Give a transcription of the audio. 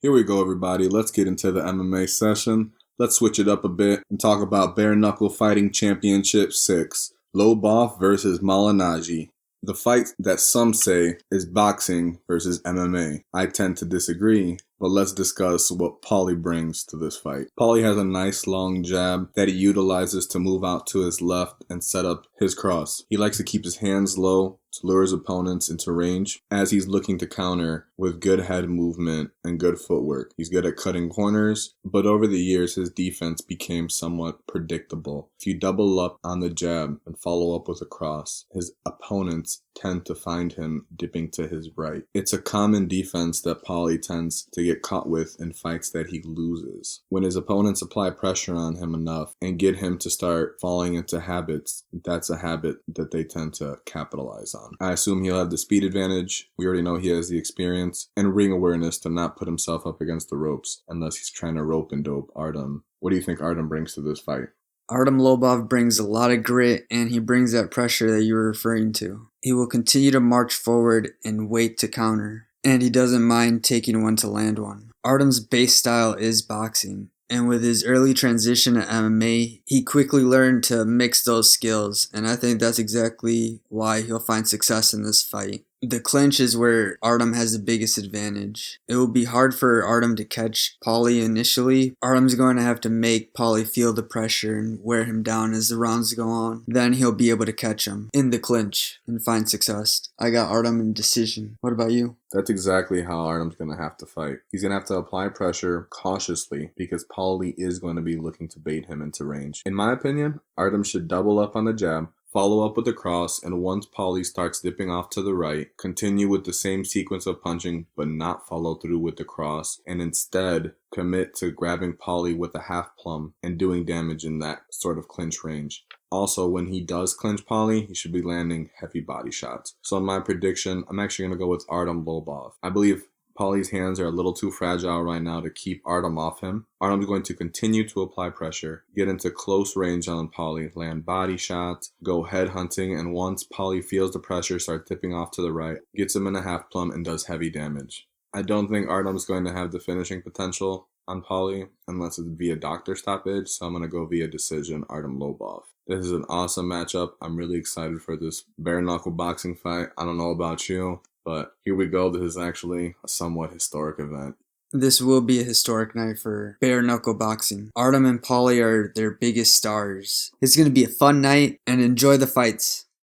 Here we go, everybody. Let's get into the MMA session. Let's switch it up a bit and talk about Bare Knuckle Fighting Championship 6, Lobov versus Malignaggi. The fight that some say is boxing versus MMA. I tend to disagree, but let's discuss what Paulie brings to this fight. Paulie has a nice long jab that he utilizes to move out to his left and set up his cross. He likes to keep his hands low to lure his opponents into range as he's looking to counter with good head movement and good footwork. He's good at cutting corners, but over the years his defense became somewhat predictable. If you double up on the jab and follow up with a cross, his opponents tend to find him dipping to his right. It's a common defense that Paulie tends to get caught with in fights that he loses. When his opponents apply pressure on him enough and get him to start falling into habits, that's a habit that they tend to capitalize on. I assume he'll have the speed advantage. We already know he has the experience and ring awareness to not put himself up against the ropes unless he's trying to rope and dope Artem. What do you think Artem brings to this fight? Artem Lobov brings a lot of grit, and he brings that pressure that you were referring to. He will continue to march forward and wait to counter, and he doesn't mind taking one to land one. Artem's base style is boxing, and with his early transition to MMA, he quickly learned to mix those skills, and I think that's exactly why he'll find success in this fight. The clinch is where Artem has the biggest advantage. It will be hard for Artem to catch Paulie initially. Artem's going to have to make Paulie feel the pressure and wear him down as the rounds go on. Then he'll be able to catch him in the clinch and find success. I got Artem in decision. What about you? That's exactly how Artem's going to have to fight. He's going to have to apply pressure cautiously because Paulie is going to be looking to bait him into range. In my opinion, Artem should double up on the jab, follow up with the cross, and once Paulie starts dipping off to the right, continue with the same sequence of punching but not follow through with the cross, and instead commit to grabbing Paulie with a half plum and doing damage in that sort of clinch range. Also, when he does clinch Paulie, he should be landing heavy body shots. So in my prediction, I'm actually going to go with Artem Lobov. I believe Paulie's hands are a little too fragile right now to keep Artem off him. Artem's going to continue to apply pressure, get into close range on Paulie, land body shots, go head hunting, and once Paulie feels the pressure start tipping off to the right, gets him in a half plum and does heavy damage. I don't think Artem's going to have the finishing potential on Paulie unless it's via doctor stoppage, so I'm going to go via decision Artem Lobov. This is an awesome matchup. I'm really excited for this bare knuckle boxing fight. I don't know about you, but here we go. This is actually a somewhat historic event. This will be a historic night for bare knuckle boxing. Artem and Paulie are their biggest stars. It's going to be a fun night, and enjoy the fights.